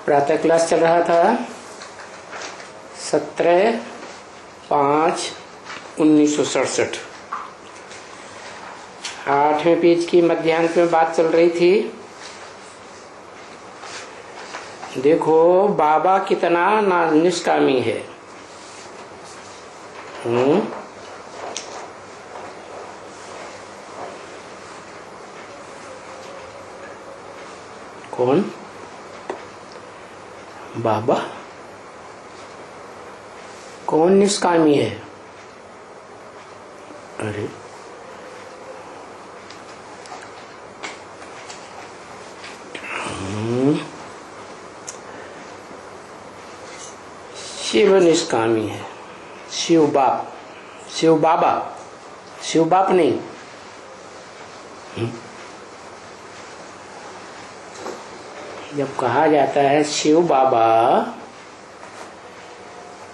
प्रातः क्लास चल रहा था 17/5/1967। 8वें पेज की मध्यांक में बात चल रही थी। देखो बाबा कितना निष्कामी है। कौन? बाबा कौन निष्कामी है? अरे शिव निष्कामी है। शिव बाप, शिव बाबा, शिव बाप नहीं। जब कहा जाता है शिव बाबा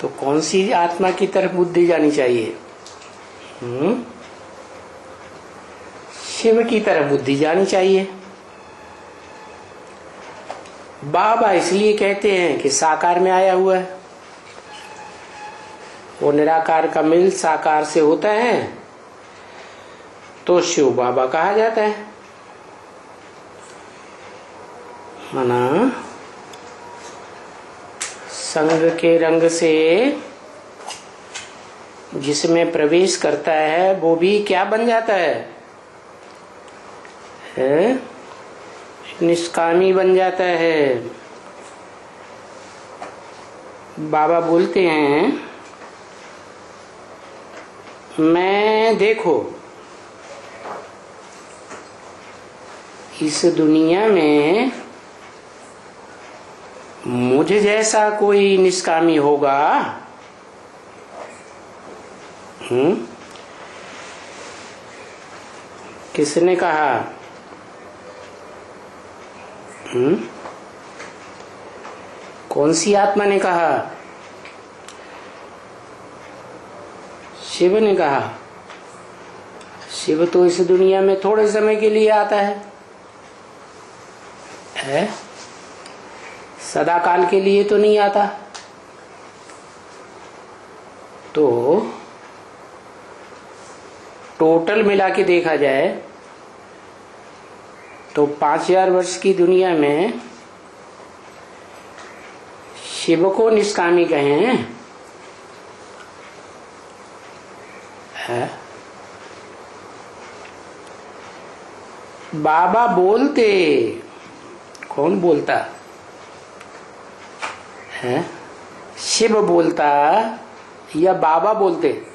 तो कौन सी आत्मा की तरफ बुद्धि जानी चाहिए? शिव की तरफ बुद्धि जानी चाहिए। बाबा इसलिए कहते हैं कि साकार में आया हुआ है। वो निराकार का मिल साकार से होता है तो शिव बाबा कहा जाता है। माना संग के रंग से जिसमें प्रवेश करता है वो भी क्या बन जाता है? निष्कामी बन जाता है। बाबा बोलते हैं मैं देखो इस दुनिया में मुझे जैसा कोई निष्कामी होगा। किसने कहा? कौन सी आत्मा ने कहा? शिव ने कहा। शिव तो इस दुनिया में थोड़े समय के लिए आता है? सदा काल के लिए तो नहीं आता। तो टोटल मिला के देखा जाए तो 5000 वर्ष की दुनिया में शिव को निष्कामी कहें है? बाबा बोलते। कौन बोलता है? शिव बोलता या बाबा बोलते?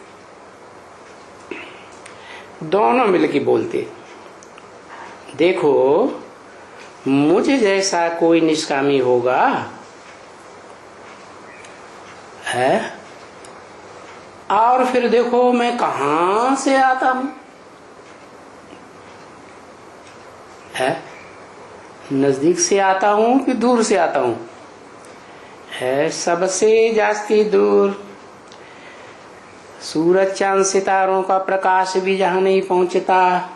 दोनों मिलके बोलते। देखो मुझे जैसा कोई निष्कामी होगा है। और फिर देखो मैं कहां से आता हूं है? नजदीक से आता हूं कि दूर से आता हूं? है सबसे जास्ती दूर। सूरज चांद सितारों का प्रकाश भी जहां नहीं पहुंचता।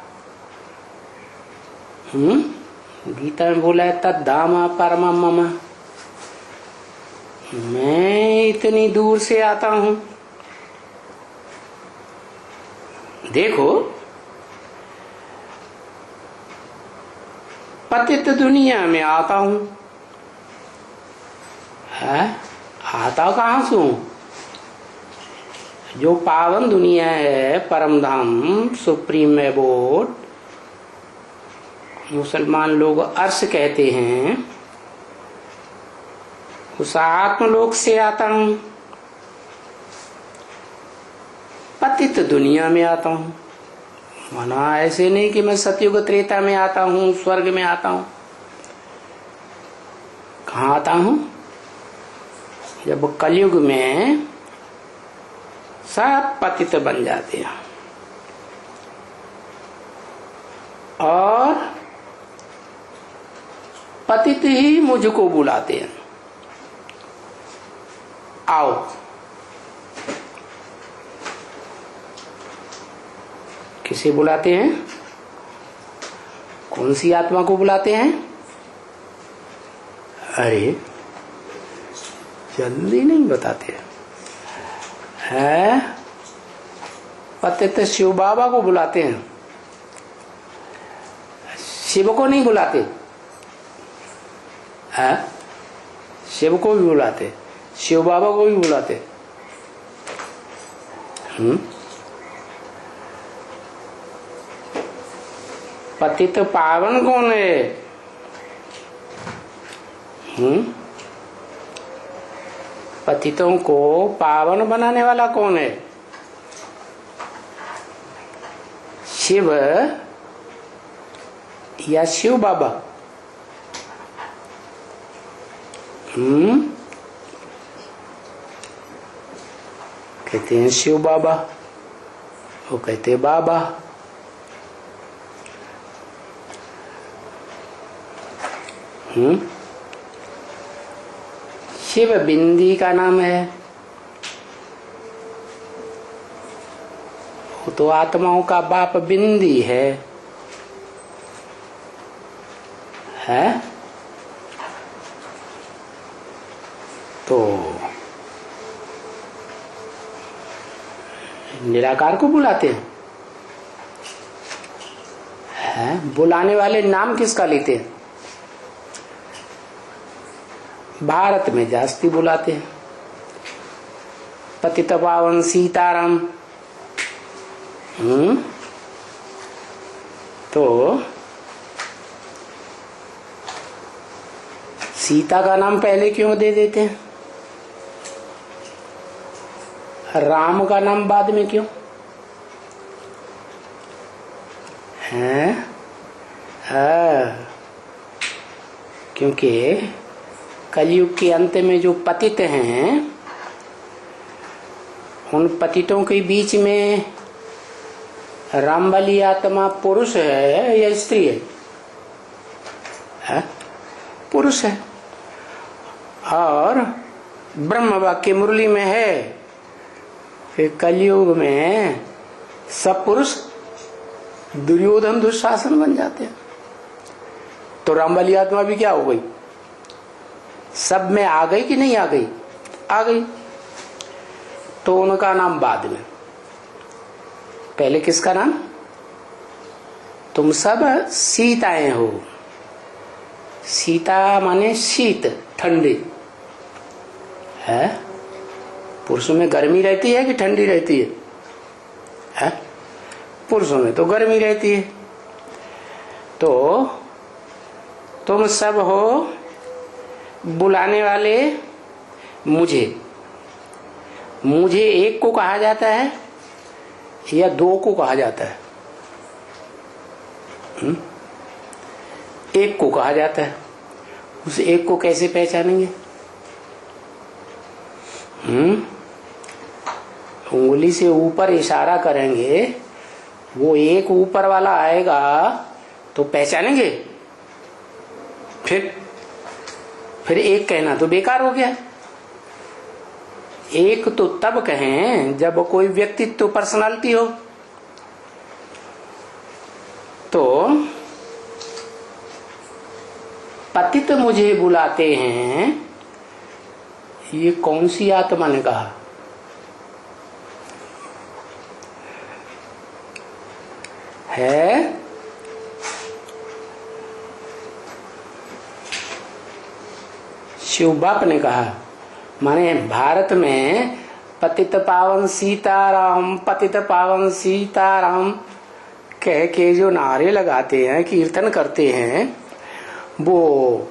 गीता में बोला है तद्धामा परमा मम। मैं इतनी दूर से आता हूं। देखो पतित दुनिया में आता हूं है। आता कहां से हूं? जो पावन दुनिया है परम धाम सुप्रीम एबोर्ड मुसलमान लोग अर्श कहते हैं, उस आत्मलोक से आता हूं। पतित दुनिया में आता हूं। माना ऐसे नहीं कि मैं सतयुग त्रेता में आता हूं, स्वर्ग में आता हूं। कहाँ आता हूं? जब कलयुग में सब पतित बन जाते हैं और पतित ही मुझको बुलाते हैं, आओ। किसे बुलाते हैं? कौन सी आत्मा को बुलाते हैं? अरे जल्दी नहीं बताते हैं। पतित शिव बाबा को बुलाते हैं, शिव को नहीं बुलाते हैं। शिव को भी बुलाते, शिव बाबा को भी बुलाते। पतित पावन कौन है? पतितों को पावन बनाने वाला कौन है? शिव या शिव बाबा? कहते हैं शिव बाबा, वो कहते हैं बाबा। शिव बिंदी का नाम है, वो तो आत्माओं का बाप बिंदी है। तो निराकार को बुलाते हैं। बुलाने वाले नाम किसका लेते हैं? भारत में जास्ती बुलाते हैं, पतित पावन सीताराम। तो सीता का नाम पहले क्यों दे देते हैं? राम का नाम बाद में क्यों है? क्योंकि कलयुग के अंत में जो पतित हैं, उन पतितों के बीच में राम वाली आत्मा पुरुष है या स्त्री है? पुरुष है। और ब्रह्म वाक्य मुरली में है, फिर कलयुग में सब पुरुष दुर्योधन दुशासन बन जाते हैं। तो राम वाली आत्मा भी क्या हो गई? सब में आ गई कि नहीं आ गई? आ गई। तो उनका नाम बाद में, पहले किसका नाम? तुम सब सीताएं हो। सीता माने शीत, ठंडी है। पुरुषों में गर्मी रहती है कि ठंडी रहती है? पुरुषों में तो गर्मी रहती है। तो तुम सब हो बुलाने वाले मुझे। मुझे एक को कहा जाता है या दो को कहा जाता है? एक को कहा जाता है। उस एक को कैसे पहचानेंगे? उंगली से ऊपर इशारा करेंगे, वो एक ऊपर वाला आएगा तो पहचानेंगे। फिर एक कहना तो बेकार हो गया। एक तो तब कहें जब कोई व्यक्तित्व, पर्सनालिटी हो। तो पतित मुझे बुलाते हैं, ये कौन सी आत्मा ने कहा? है शिव बाप ने कहा। माने भारत में पतित पावन सीताराम, पतित पावन सीताराम कह के जो नारे लगाते हैं, कीर्तन करते हैं, वो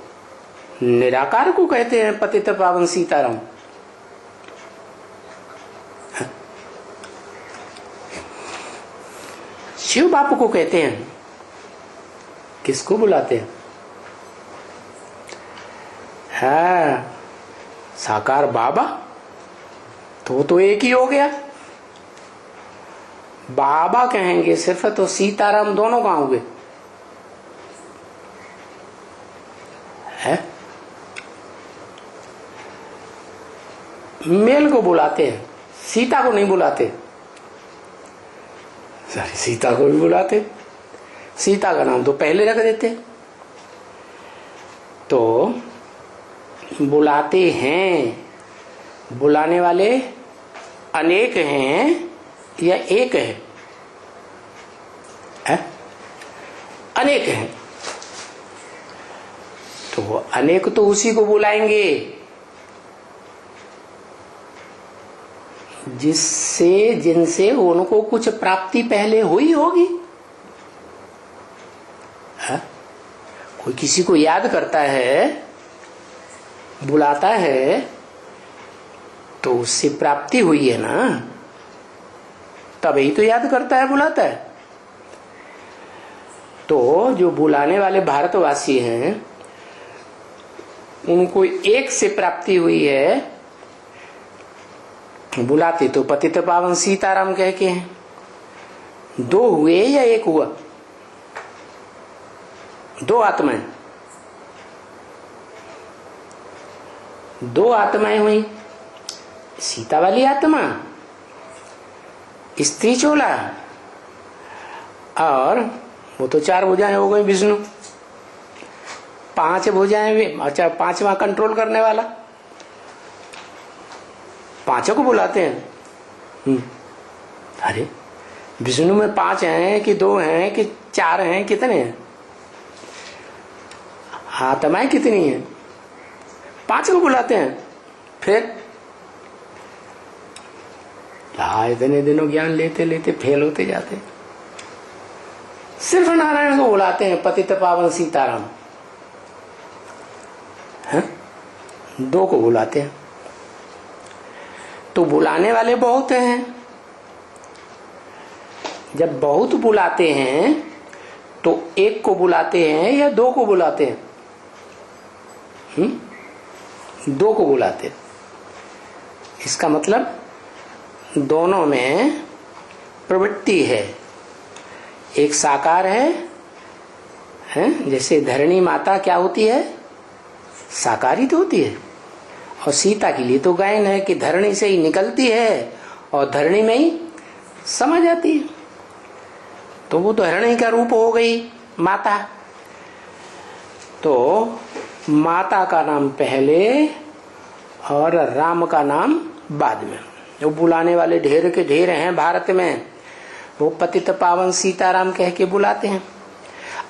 निराकार को कहते हैं पतित पावन सीताराम। शिव बाप को कहते हैं। किसको बुलाते हैं? साकार बाबा, तो एक ही हो गया। बाबा कहेंगे सिर्फ तो सीताराम दोनों कहां होंगे? है मेल को बुलाते हैं, सीता को नहीं बुलाते। सारी सीता को भी बुलाते, सीता का नाम तो पहले रख देते। तो बुलाते हैं बुलाने वाले अनेक हैं या एक है? अनेक हैं। तो अनेक तो उसी को बुलाएंगे जिनसे उनको कुछ प्राप्ति पहले हुई होगी। कोई किसी को याद करता है, बुलाता है, तो उससे प्राप्ति हुई है ना, तभी तो याद करता है, बुलाता है। तो जो बुलाने वाले भारतवासी हैं उनको एक से प्राप्ति हुई है, बुलाते तो पतित पावन सीताराम कह के हैं। दो हुए या एक हुआ? दो आत्माएं, दो आत्माएं हुई। सीता वाली आत्मा, स्त्री चोला, और वो तो चार भुजाएं हो गई विष्णु, पांच भुजाएं। अच्छा, पांचवा कंट्रोल करने वाला, पांचों को बुलाते हैं। अरे विष्णु में पांच हैं कि दो हैं कि चार हैं, कितने हैं? आत्माएं कितनी हैं? पांच को बुलाते हैं। फिर इतने दिनों ज्ञान लेते लेते फेल होते जाते। सिर्फ नारायण को बुलाते हैं, पतित पावन सीताराम। दो को बुलाते हैं। तो बुलाने वाले बहुत हैं। जब बहुत बुलाते हैं तो एक को बुलाते हैं या दो को बुलाते हैं? दो को बुलाते हैं। इसका मतलब दोनों में प्रवृत्ति है। एक साकार है, जैसे धरणी माता क्या होती है? साकारी तो होती है। और सीता के लिए तो गायन है कि धरणी से ही निकलती है और धरणी में ही समा जाती है। तो वो तो धरणी का रूप हो गई माता। तो माता का नाम पहले और राम का नाम बाद में। जो बुलाने वाले ढेर के ढेर हैं भारत में, वो पतित पावन सीताराम कह के बुलाते हैं।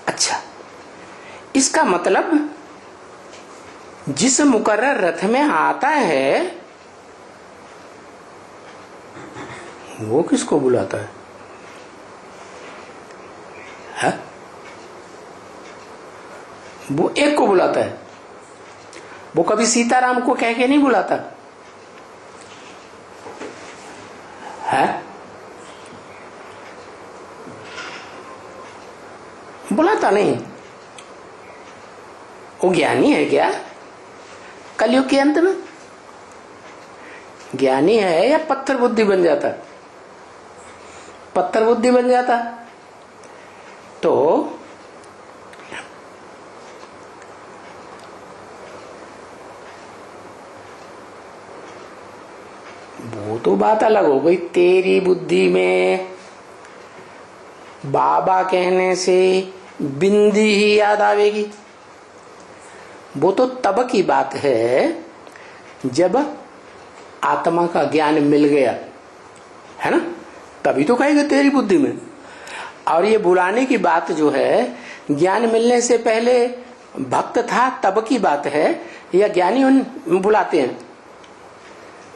अच्छा, इसका मतलब जिस मुकर्रर रथ में आता है वो किसको बुलाता है? वो एक को बुलाता है। वो कभी सीताराम को कह के नहीं बुलाता है? बुलाता नहीं। वो ज्ञानी है क्या? कलयुग के अंत में ज्ञानी है या पत्थर बुद्धि बन जाता? पत्थर बुद्धि बन जाता। तो वो तो बात अलग हो गई। तेरी बुद्धि में बाबा कहने से बिंदी ही याद आवेगी। वो तो तब की बात है जब आत्मा का ज्ञान मिल गया, है ना? तभी तो कहेगा तेरी बुद्धि में। और ये बुलाने की बात जो है, ज्ञान मिलने से पहले भक्त था तब की बात है, या ज्ञानी उन बुलाते हैं?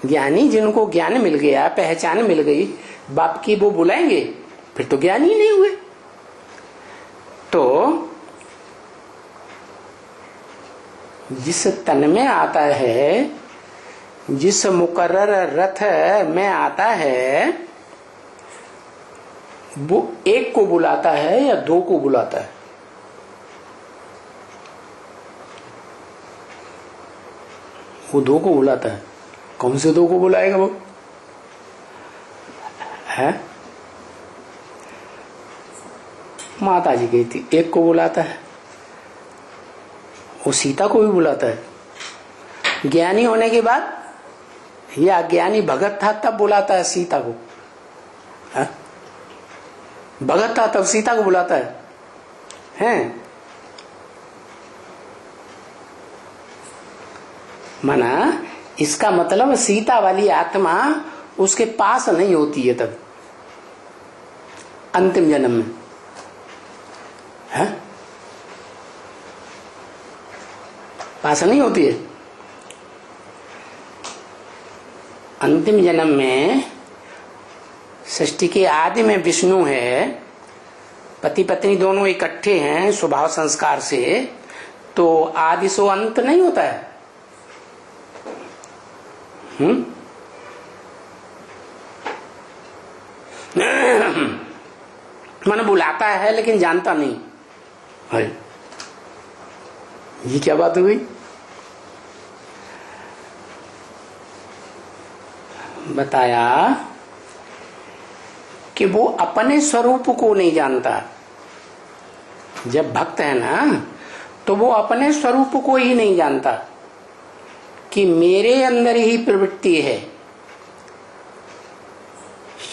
ज्ञानी जिनको ज्ञान मिल गया, पहचान मिल गई बाप की, वो बुलाएंगे? फिर तो ज्ञानी नहीं हुए। तो जिस तन में आता है, जिस मुकर्रर रथ में आता है, वो एक को बुलाता है या दो को बुलाता है? वो दो को बुलाता है। कौन से दो को बुलाएगा वो? है माता जी कहती एक को बुलाता है। वो सीता को भी बुलाता है। ज्ञानी होने के बाद या ज्ञानी भगत था तब बुलाता है सीता को? है? भगत था तब सीता को बुलाता है? माना इसका मतलब सीता वाली आत्मा उसके पास नहीं होती है तब अंतिम जन्म में, है? पास नहीं होती है। अंतिम जन्म में सृष्टि के आदि में विष्णु है, पति पत्नी दोनों इकट्ठे हैं स्वभाव संस्कार से, तो आदि सो अंत नहीं होता है। मन बुलाता है लेकिन जानता नहीं है। ये क्या बात हुई? बताया कि वो अपने स्वरूप को नहीं जानता। जब भक्त है ना तो वो अपने स्वरूप को ही नहीं जानता कि मेरे अंदर ही प्रवृत्ति है,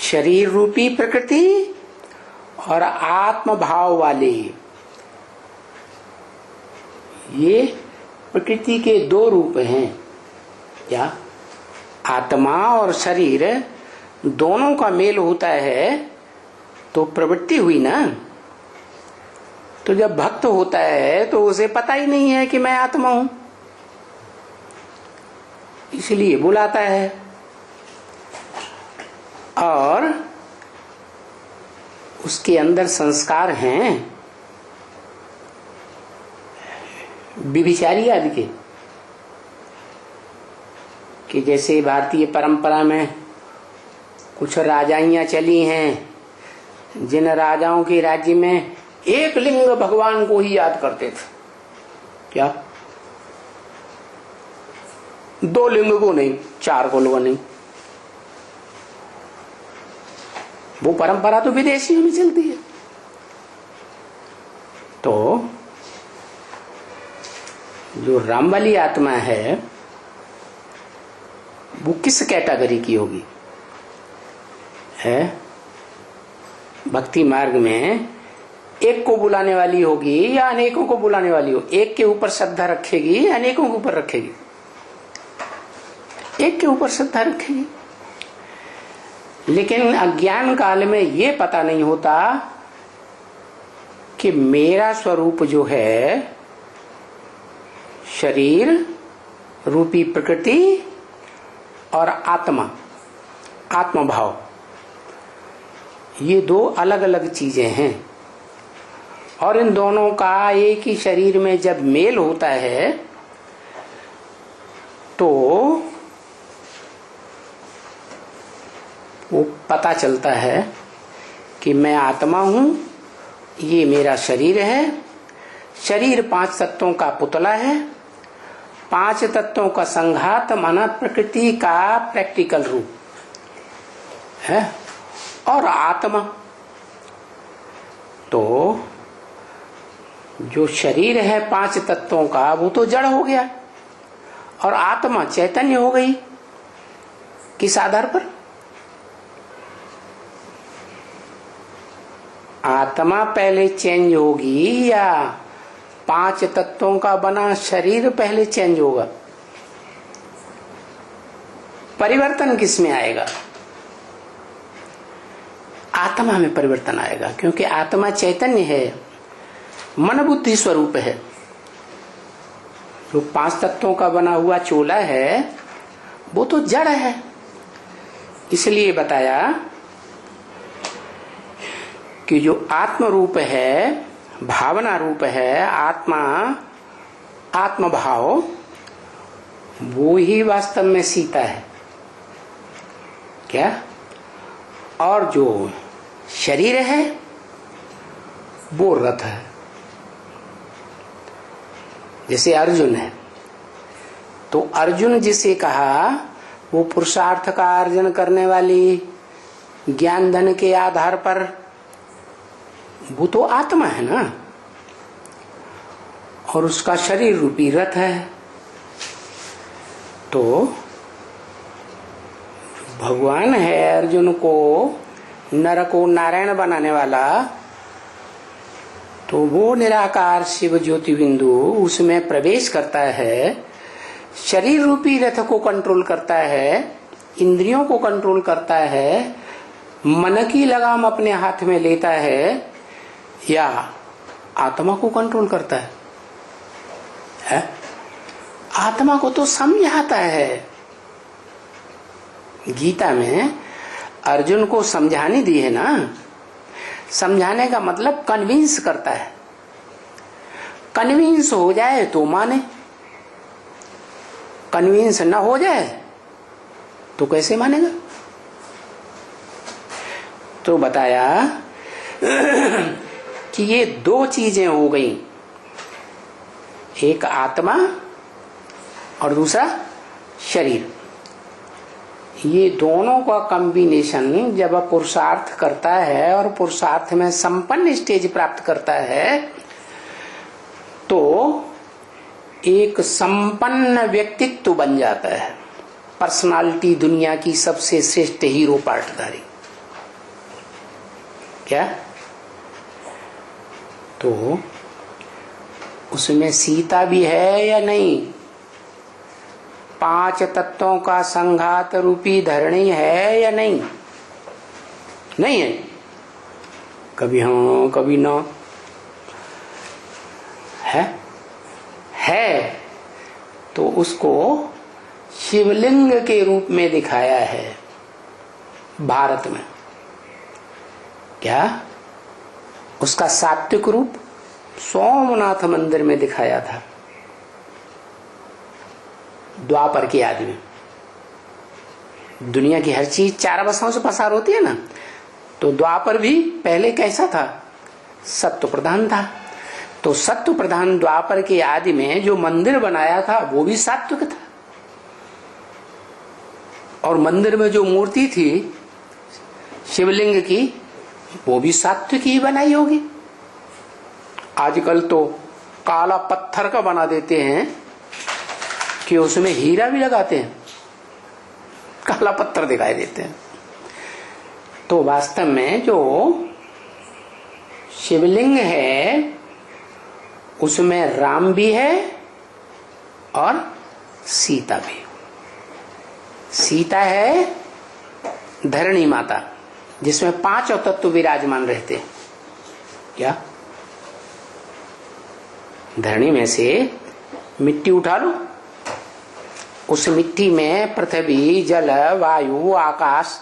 शरीर रूपी प्रकृति और आत्म भाव वाली। ये प्रकृति के दो रूप हैं, क्या? आत्मा और शरीर दोनों का मेल होता है तो प्रवृत्ति हुई ना। तो जब भक्त होता है तो उसे पता ही नहीं है कि मैं आत्मा हूं, इसलिए बुलाता है। और उसके अंदर संस्कार हैं विभिचारी आदि के, कि जैसे भारतीय परंपरा में कुछ राजाइयां चली हैं जिन राजाओं के राज्य में एक लिंग भगवान को ही याद करते थे। क्या? दो लिंग को नहीं, चार को लोग नहीं। वो परंपरा तो विदेशियों में चलती है। तो जो राम वाली आत्मा है वो किस कैटेगरी की होगी? है भक्ति मार्ग में एक को बुलाने वाली होगी या अनेकों को बुलाने वाली हो? एक के ऊपर श्रद्धा रखेगी या अनेकों के ऊपर रखेगी? एक के ऊपर श्रद्धा रखेगी। लेकिन अज्ञान काल में ये पता नहीं होता कि मेरा स्वरूप जो है शरीर रूपी प्रकृति और आत्मा, आत्मभाव, ये दो अलग अलग चीजें हैं। और इन दोनों का एक ही शरीर में जब मेल होता है तो वो पता चलता है कि मैं आत्मा हूं, ये मेरा शरीर है। शरीर 5 तत्वों का पुतला है, 5 तत्वों का संघात माना प्रकृति का प्रैक्टिकल रूप है। और आत्मा तो जो शरीर है 5 तत्वों का वो तो जड़ हो गया और आत्मा चैतन्य हो गई। किस आधार पर? आत्मा पहले चेंज होगी या 5 तत्वों का बना शरीर पहले चेंज होगा? परिवर्तन किस में आएगा? आत्मा में परिवर्तन आएगा, क्योंकि आत्मा चैतन्य है, मन बुद्धि स्वरूप है। जो 5 तत्वों का बना हुआ चोला है वो तो जड़ है। इसलिए बताया कि जो आत्म रूप है, भावना रूप है, आत्मा, आत्म भाव, वो ही वास्तव में सीता है। क्या? और जो शरीर है वो रथ है। जैसे अर्जुन है तो अर्जुन जिसे कहा वो पुरुषार्थ का अर्जन करने वाली ज्ञान धन के आधार पर, वो तो आत्मा है ना, और उसका शरीर रूपी रथ है। तो भगवान है अर्जुन को नर को नारायण बनाने वाला, तो वो निराकार शिव ज्योति बिंदु उसमें प्रवेश करता है। शरीर रूपी रथ को कंट्रोल करता है, इंद्रियों को कंट्रोल करता है, मन की लगाम अपने हाथ में लेता है, या आत्मा को कंट्रोल करता है? आत्मा को तो समझाता है। गीता में अर्जुन को समझाने दी है ना। समझाने का मतलब कन्विंस करता है। कन्विंस हो जाए तो माने, कन्विंस ना हो जाए तो कैसे मानेगा? तो बताया कि ये दो चीजें हो गई, एक आत्मा और दूसरा शरीर। ये दोनों का कॉम्बिनेशन जब पुरुषार्थ करता है और पुरुषार्थ में संपन्न स्टेज प्राप्त करता है तो एक संपन्न व्यक्तित्व बन जाता है। पर्सनालिटी दुनिया की सबसे श्रेष्ठ हीरो पार्टधारी। क्या? तो उसमें सीता भी है या नहीं? 5 तत्वों का संघात रूपी धरणी है या नहीं? नहीं है। कभी हाँ कभी ना। है तो उसको शिवलिंग के रूप में दिखाया है भारत में। क्या? उसका सात्विक रूप सोमनाथ मंदिर में दिखाया था द्वापर की आदि में। दुनिया की हर चीज 4 अवस्थाओं से पसार होती है ना, तो द्वापर भी पहले कैसा था? सत्व प्रधान था। तो सत्व प्रधान द्वापर के आदि में जो मंदिर बनाया था वो भी सात्विक था, और मंदिर में जो मूर्ति थी शिवलिंग की वो भी सात्विक ही बनाई होगी। आजकल तो काला पत्थर का बना देते हैं कि उसमें हीरा भी लगाते हैं, काला पत्थर दिखाई देते हैं। तो वास्तव में जो शिवलिंग है उसमें राम भी है और सीता भी। सीता है धरणी माता जिसमें 5 तत्व विराजमान रहते हैं। क्या? धरणी में से मिट्टी उठा लो, उस मिट्टी में पृथ्वी, जल, वायु, आकाश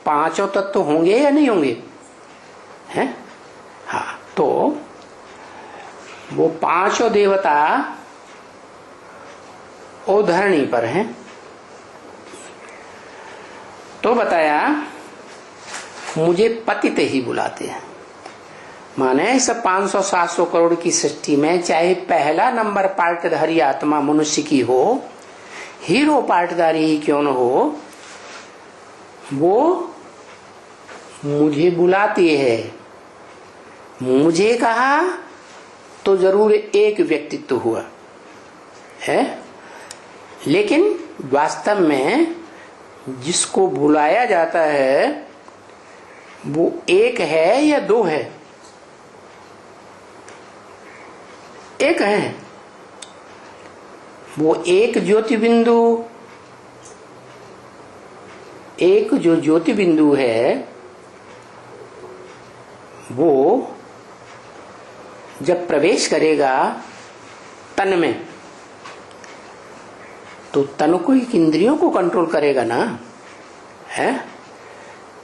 5 तत्व होंगे या नहीं होंगे? हैं? हाँ, तो वो 5 देवता वो धरणी पर हैं। तो बताया मुझे पतित ही बुलाते हैं। माने इस 500-700 करोड़ की सृष्टि में चाहे पहला नंबर पार्टधारी आत्मा मनुष्य की हो, हीरो पार्टधारी ही क्यों न हो, वो मुझे बुलाती है। मुझे कहा तो जरूर एक व्यक्तित्व हुआ है, लेकिन वास्तव में जिसको बुलाया जाता है वो एक है या 2 है? एक है। वो एक ज्योति बिंदु, एक जो ज्योति बिंदु है वो जब प्रवेश करेगा तन में तो तन को इंद्रियों को कंट्रोल करेगा ना, है?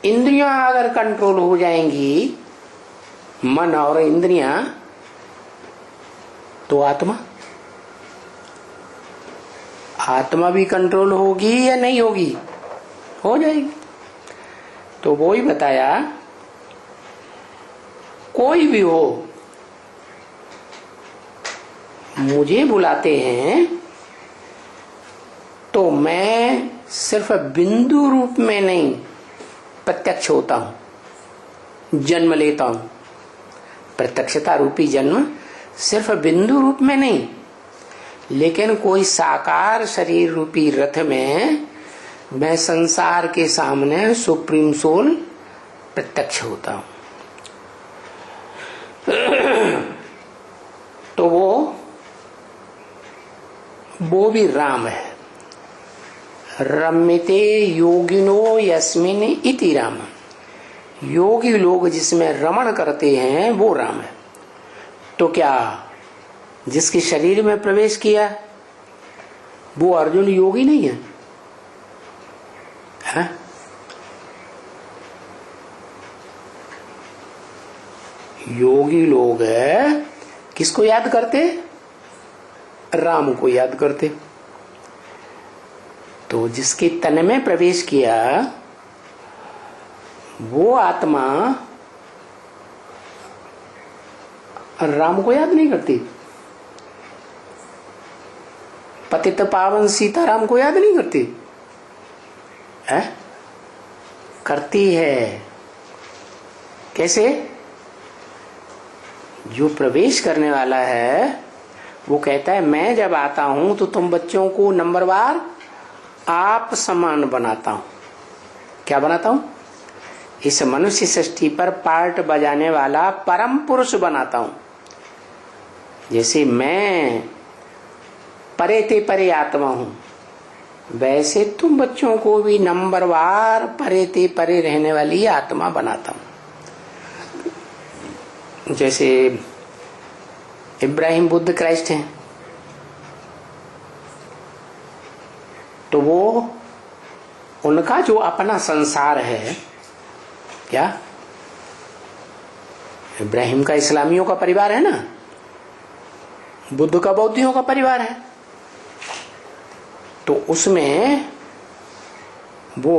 इंद्रियां अगर कंट्रोल हो जाएंगी, मन और इंद्रियां, तो आत्मा भी कंट्रोल होगी या नहीं होगी? हो जाएगी। तो वो ही बताया कोई भी हो मुझे बुलाते हैं तो मैं सिर्फ बिंदु रूप में नहीं प्रत्यक्ष होता हूं, जन्म लेता हूं। प्रत्यक्षता रूपी जन्म सिर्फ बिंदु रूप में नहीं, लेकिन कोई साकार शरीर रूपी रथ में मैं संसार के सामने सुप्रीम सोल प्रत्यक्ष होता हूं। तो वो वो भी राम है। रम्यते योगिनो यस्मिन इति राम, योगी लोग जिसमें रमण करते हैं वो राम है। तो क्या जिसके शरीर में प्रवेश किया वो अर्जुन योगी नहीं है? है? योगी लोग है किसको याद करते? राम को याद करते। तो जिसके तन में प्रवेश किया वो आत्मा राम को याद नहीं करती। पतित पावन सीताराम को याद नहीं करती है? करती है। कैसे? जो प्रवेश करने वाला है वो कहता है मैं जब आता हूं तो तुम बच्चों को नंबरवार आप समान बनाता हूं। क्या बनाता हूं? इस मनुष्य सृष्टि पर पार्ट बजाने वाला परम पुरुष बनाता हूं। जैसे मैं परे ते परे आत्मा हूं वैसे तुम बच्चों को भी नंबरवार परे ते परे रहने वाली आत्मा बनाता हूं। जैसे इब्राहिम बुद्ध क्राइस्ट हैं तो वो उनका जो अपना संसार है, क्या इब्राहिम का इस्लामियों का परिवार है ना, बुद्ध का बौद्धियों का परिवार है, तो उसमें वो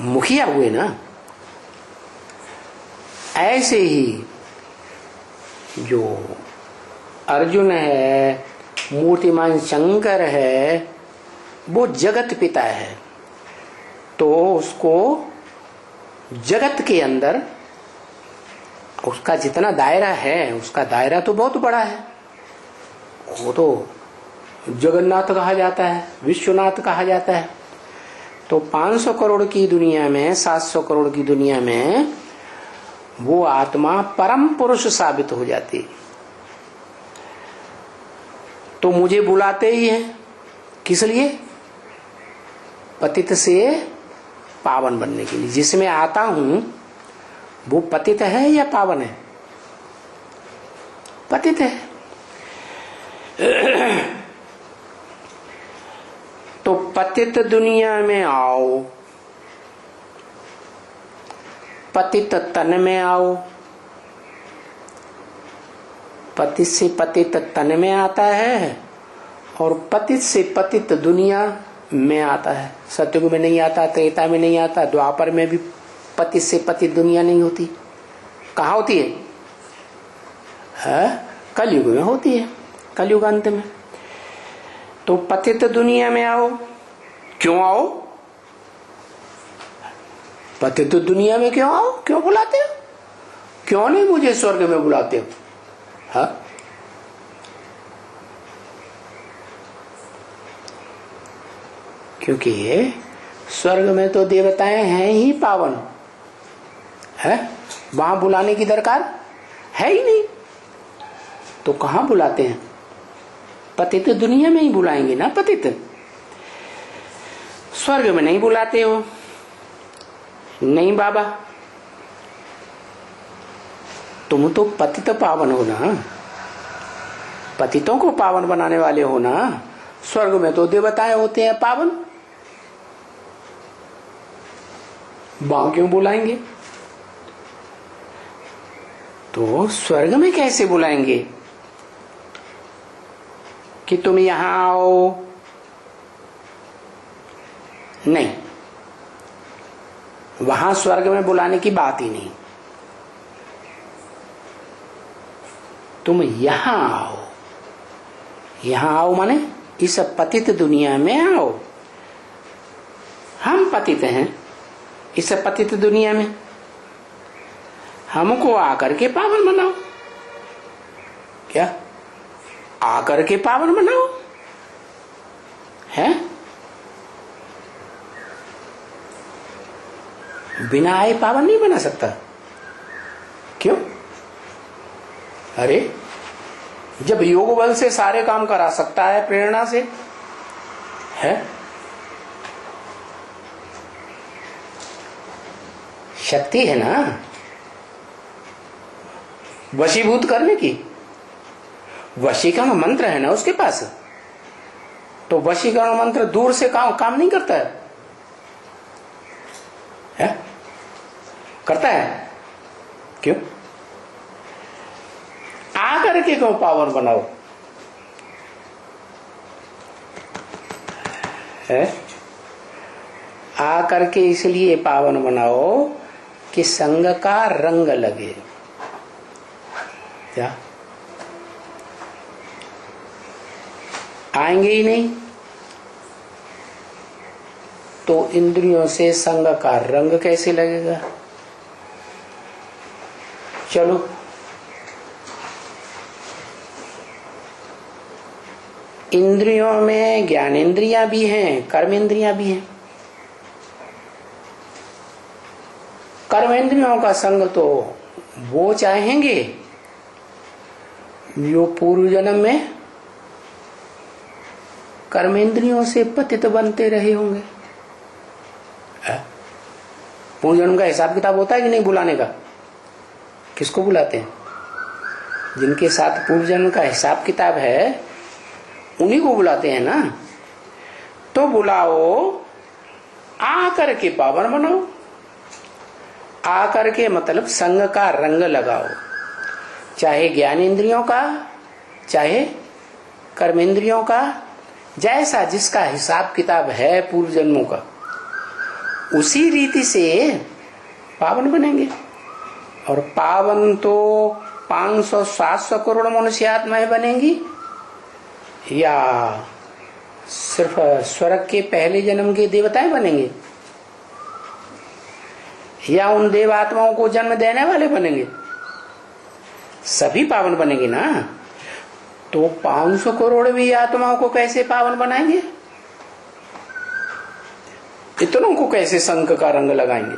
मुखिया हुए ना। ऐसे ही जो अर्जुन है, मूर्तिमान शंकर है, वो जगत पिता है। तो उसको जगत के अंदर उसका जितना दायरा है, उसका दायरा तो बहुत बड़ा है। वो तो जगन्नाथ कहा जाता है, विश्वनाथ कहा जाता है। तो 500 करोड़ की दुनिया में, 700 करोड़ की दुनिया में वो आत्मा परम पुरुष साबित हो जाती। तो मुझे बुलाते ही है, किस लिए? पतित से पावन बनने के लिए। जिसमें आता हूं वो पतित है या पावन है? पतित है। तो पतित दुनिया में आओ, पतित तन में आओ। पतित से पतित तन में आता है और पतित से पतित दुनिया में आता है। सतयुग में नहीं आता, त्रेता में नहीं आता, द्वापर में भी पतित से पतित दुनिया नहीं होती। कहाँ होती है? कलयुग में होती है, कलयुग अंत में। तो पतित दुनिया में आओ। क्यों आओ? पतित दुनिया में क्यों आओ? क्यों बुलाते हो? क्यों नहीं मुझे स्वर्ग में बुलाते हो? हाँ, क्योंकि स्वर्ग में तो देवताएं हैं ही पावन है, वहां बुलाने की दरकार है ही नहीं। तो कहां बुलाते हैं? पतित दुनिया में ही बुलाएंगे ना। पतित स्वर्ग में नहीं बुलाते हो। नहीं बाबा, तुम तो पतित पावन हो ना, पतितों को पावन बनाने वाले हो ना। स्वर्ग में तो देवताएं होते हैं पावन, वहां क्यों बुलाएंगे? तो स्वर्ग में कैसे बुलाएंगे कि तुम यहां आओ? नहीं, वहां स्वर्ग में बुलाने की बात ही नहीं। तुम यहां आओ। यहां आओ माने इस पतित दुनिया में आओ। हम पतित हैं इस पतित दुनिया में, हमको आकर के पावन बनाओ। क्या आकर के पावन बनाओ है? बिना आए पावन नहीं बना सकता। क्यों? अरे जब योग बल से सारे काम करा सकता है, प्रेरणा से है, शक्ति है ना वशीभूत करने की, वशीकरण मंत्र है ना उसके पास, तो वशीकरण मंत्र दूर से काम नहीं करता है? करता है? क्यों? आकर के क्यों पावन बनाओ है? आकर के इसलिए पावन बनाओ कि संग का रंग लगे। क्या आएंगे ही नहीं तो इंद्रियों से संग का रंग कैसे लगेगा? चलो इंद्रियों में ज्ञानेंद्रियां भी हैं, कर्मेंद्रियां भी हैं। कर्मेंद्रियों का संग तो वो चाहेंगे जो पूर्व जन्म में कर्मेंद्रियों से पतित बनते रहे होंगे। पूर्व जन्म का हिसाब किताब होता है कि नहीं बुलाने का? किसको बुलाते हैं? जिनके साथ पूर्व जन्म का हिसाब किताब है उन्हीं को बुलाते हैं ना। तो बुलाओ, आकर के पावन बनाओ। आकर के मतलब संग का रंग लगाओ, चाहे ज्ञानेंद्रियों का चाहे कर्मेंद्रियों का, जैसा जिसका हिसाब किताब है पूर्व जन्मों का, उसी रीति से पावन बनेंगे। और पावन तो 500-700 करोड़ मनुष्य आत्माएं बनेंगी, या सिर्फ स्वर्ग के पहले जन्म के देवताएं बनेंगे, या उन देव आत्माओं को जन्म देने वाले बनेंगे? सभी पावन बनेंगे ना। तो 500 करोड़ भी आत्माओं को कैसे पावन बनाएंगे? इतनों को कैसे संग का रंग लगाएंगे?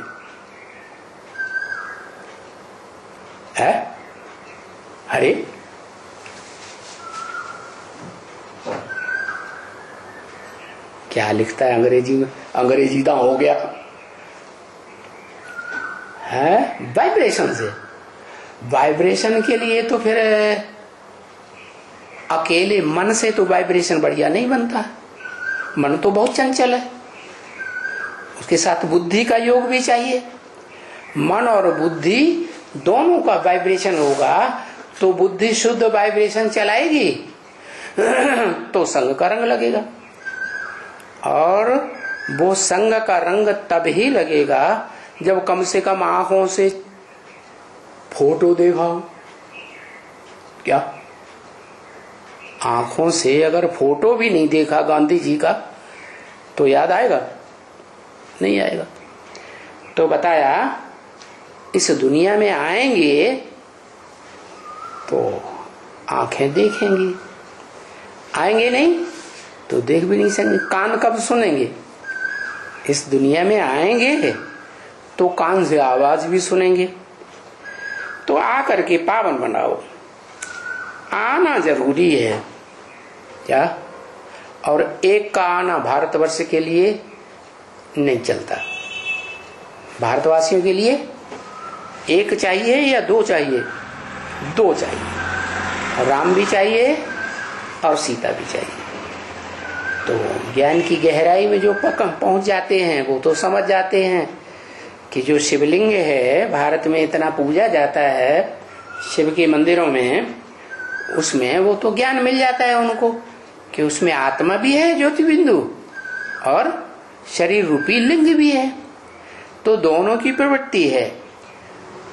है? अरे क्या लिखता है अंग्रेजी में? अंग्रेजी दां हो गया है। वाइब्रेशन से, वाइब्रेशन के लिए तो फिर अकेले मन से तो वाइब्रेशन बढ़िया नहीं बनता। मन तो बहुत चंचल है, उसके साथ बुद्धि का योग भी चाहिए। मन और बुद्धि दोनों का वाइब्रेशन होगा तो बुद्धि शुद्ध वाइब्रेशन चलाएगी तो संग का रंग लगेगा। और वो संग का रंग तब ही लगेगा जब कम से कम आंखों से फोटो देखा हो। क्या आंखों से अगर फोटो भी नहीं देखा गांधी जी का तो याद आएगा? नहीं आएगा। तो बताया इस दुनिया में आएंगे तो आंखें देखेंगी, आएंगे नहीं तो देख भी नहीं सकेंगे। कान कब सुनेंगे? इस दुनिया में आएंगे तो कान से आवाज भी सुनेंगे। तो आकर के पावन बनाओ। आना जरूरी है क्या? और एक का आना भारतवर्ष के लिए नहीं चलता। भारतवासियों के लिए एक चाहिए या दो चाहिए? दो चाहिए। राम भी चाहिए और सीता भी चाहिए। तो ज्ञान की गहराई में जो पहुंच जाते हैं वो तो समझ जाते हैं कि जो शिवलिंग है भारत में इतना पूजा जाता है शिव के मंदिरों में, उसमें वो तो ज्ञान मिल जाता है उनको कि उसमें आत्मा भी है ज्योति बिंदु और शरीर रूपी लिंग भी है। तो दोनों की प्रवृत्ति है,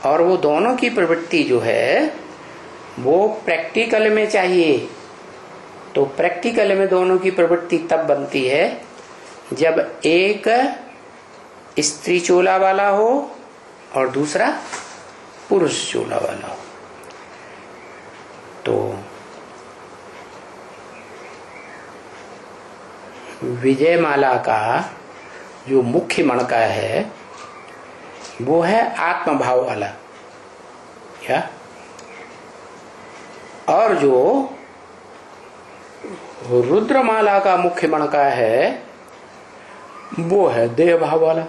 और वो दोनों की प्रवृत्ति जो है वो प्रैक्टिकल में चाहिए। तो प्रैक्टिकल में दोनों की प्रवृत्ति तब बनती है जब एक स्त्री चोला वाला हो और दूसरा पुरुष चोला वाला हो। तो विजयमाला का जो मुख्य मणका है वो है आत्मभाव वाला, क्या? और जो रुद्रमाला का मुख्य मणका है वो है देह भाव वाला।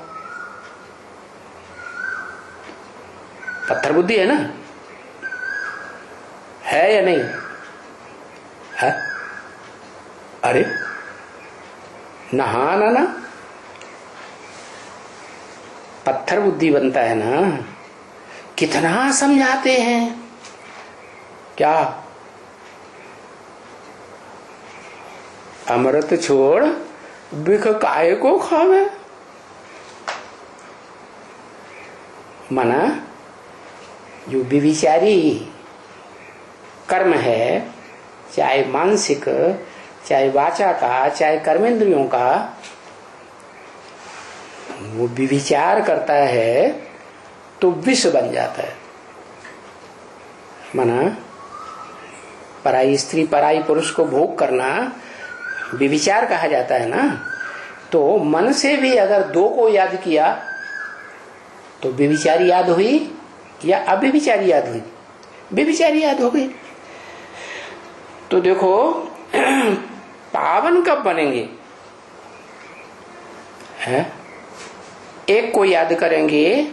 पत्थर बुद्धि है ना, है या नहीं है? अरे नहाना ना पत्थर बुद्धि बनता है ना। कितना समझाते हैं क्या, अमृत छोड़ बिख काय को खावे। मना जो विविचारी कर्म है, चाहे मानसिक चाहे वाचा का चाहे कर्मेंद्रियों का, वो विविचार करता है तो विष बन जाता है। मना पराई स्त्री पराई पुरुष को भोग करना विविचार कहा जाता है ना। तो मन से भी अगर दो को याद किया तो विविचारी याद हुई या अविविचारी याद हुई? विविचारी याद हो गई। तो देखो पावन कब बनेंगे है? एक को याद करेंगे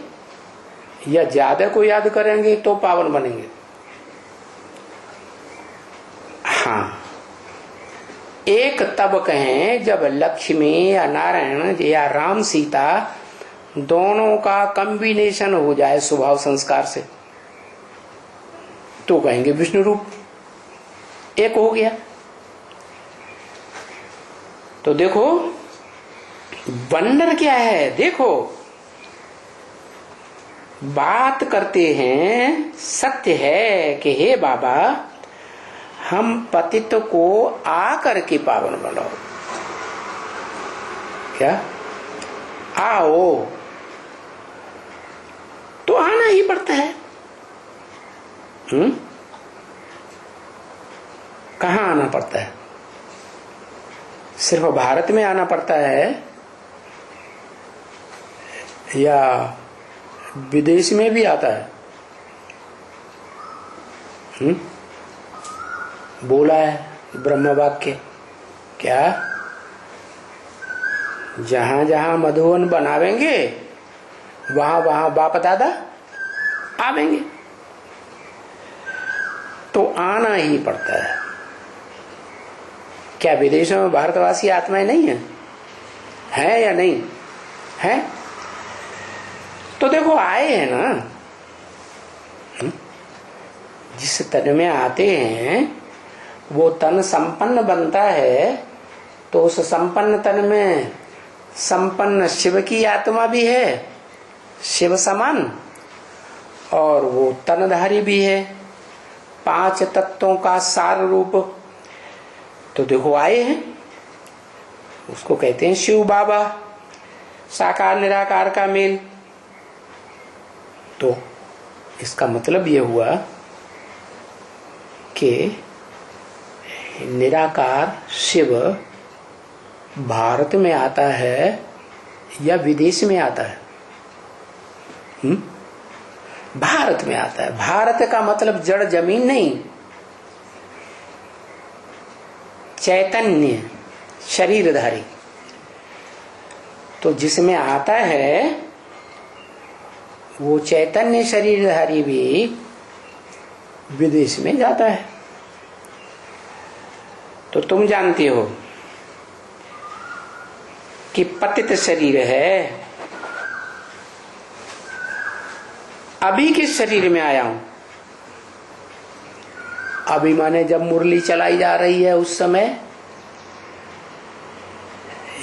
या ज्यादा को याद करेंगे तो पावन बनेंगे। हाँ, एक तब कहें जब लक्ष्मी या नारायण या राम सीता दोनों का कॉम्बिनेशन हो जाए स्वभाव संस्कार से, तो कहेंगे विष्णु रूप एक हो गया। तो देखो वंडर क्या है, देखो बात करते हैं, सत्य है कि हे बाबा हम पतित को आकर के पावन बनाओ। क्या आओ, तो आना ही पड़ता है। कहाँ आना पड़ता है? सिर्फ भारत में आना पड़ता है या विदेश में भी आता है? बोला है ब्रह्म वाक्य क्या, जहां जहां मधुवन बनावेंगे वहां वहां बाप दादा आवेंगे। तो आना ही पड़ता है। क्या विदेशों में भारतवासी आत्माएं नहीं है या नहीं है? तो देखो आए हैं ना, जिस तन में आते हैं वो तन संपन्न बनता है, तो उस संपन्न तन में संपन्न शिव की आत्मा भी है, शिव समान, और वो तनधारी भी है, 5 तत्वों का सार रूप। तो देखो आए हैं, उसको कहते हैं शिव बाबा, साकार निराकार का मेल। तो इसका मतलब यह हुआ कि निराकार शिव भारत में आता है या विदेश में आता है? भारत में आता है। भारत का मतलब जड़ जमीन नहीं, चैतन्य शरीरधारी। तो जिसमें आता है वो चैतन्य शरीरधारी भी विदेश में जाता है। तो तुम जानते हो कि पतित शरीर है। अभी किस शरीर में आया हूं? अभी माने जब मुरली चलाई जा रही है उस समय,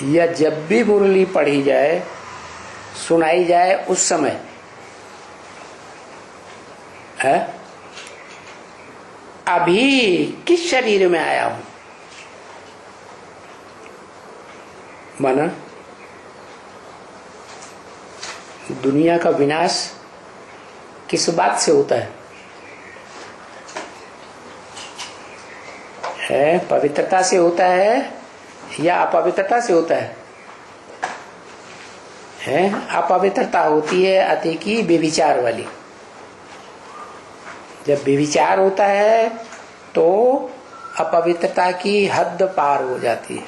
या जब भी मुरली पढ़ी जाए सुनाई जाए उस समय है? अभी किस शरीर में आया हूं? माना दुनिया का विनाश किस बात से होता है? पवित्रता से होता है या अपवित्रता से होता है? अपवित्रता होती है अति की व्यभिचार वाली। जब व्यभिचार होता है तो अपवित्रता की हद पार हो जाती है,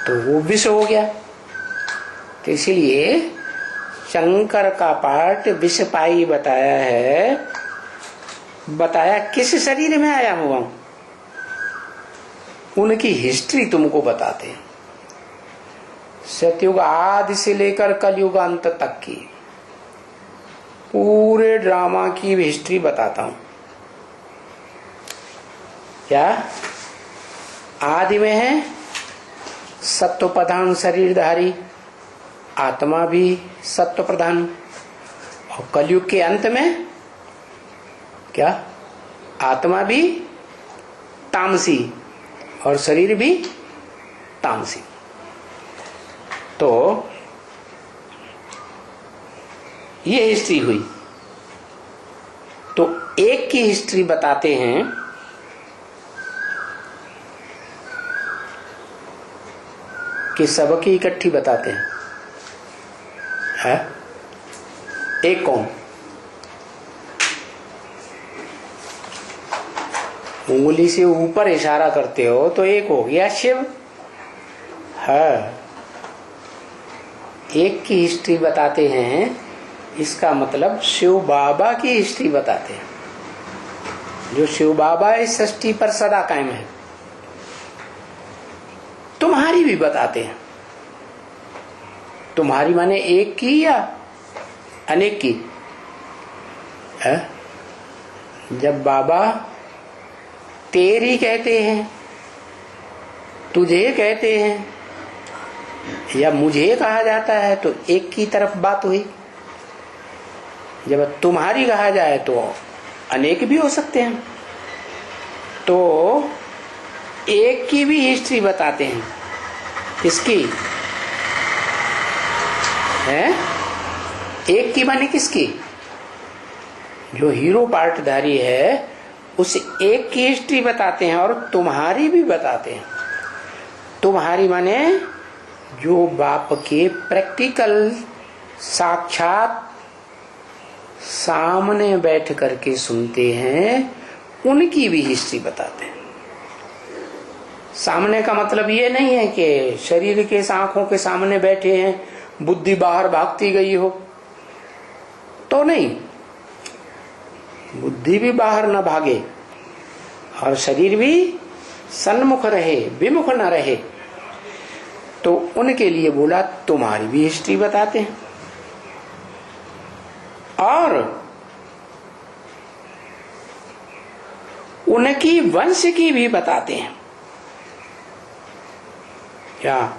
तो वो विष हो गया। तो इसलिए शंकर का पाठ विष पाई बताया है। बताया किस शरीर में आया हुआ हूं, उनकी हिस्ट्री तुमको बताते हैं। सतयुग आदि से लेकर कलयुग अंत तक की पूरे ड्रामा की हिस्ट्री बताता हूं। क्या आदि में है सत्व प्रधान शरीरधारी, आत्मा भी सत्व प्रधान, और कलयुग के अंत में क्या आत्मा भी तामसी और शरीर भी तामसी। तो ये हिस्ट्री हुई। तो एक की हिस्ट्री बताते हैं कि सबकी इकट्ठी बताते हैं, है? एक कौन? उंगली से ऊपर इशारा करते हो तो एक हो गया शिव। है एक की हिस्ट्री बताते हैं, इसका मतलब शिव बाबा की हिस्ट्री बताते हैं। जो शिव बाबा इस सृष्टि पर सदा कायम है, तुम्हारी भी बताते हैं। तुम्हारी माने एक की या अनेक की है? जब बाबा तेरी कहते हैं, तुझे कहते हैं या मुझे कहा जाता है तो एक की तरफ बात हुई। जब तुम्हारी कहा जाए तो अनेक भी हो सकते हैं। तो एक की भी हिस्ट्री बताते हैं। किसकी है? एक की माने किसकी? जो हीरो पार्टधारी है उस एक की हिस्ट्री बताते हैं और तुम्हारी भी बताते हैं। तुम्हारी माने जो बाप के प्रैक्टिकल साक्षात सामने बैठ करके सुनते हैं, उनकी भी हिस्ट्री बताते हैं। सामने का मतलब ये नहीं है कि शरीर के आंखों के सामने बैठे हैं, बुद्धि बाहर भागती गई हो, तो नहीं। बुद्धि भी बाहर न भागे और शरीर भी सन्मुख रहे, विमुख न रहे, तो उनके लिए बोला तुम्हारी भी हिस्ट्री बताते हैं। और उनकी वंश की भी बताते हैं। क्या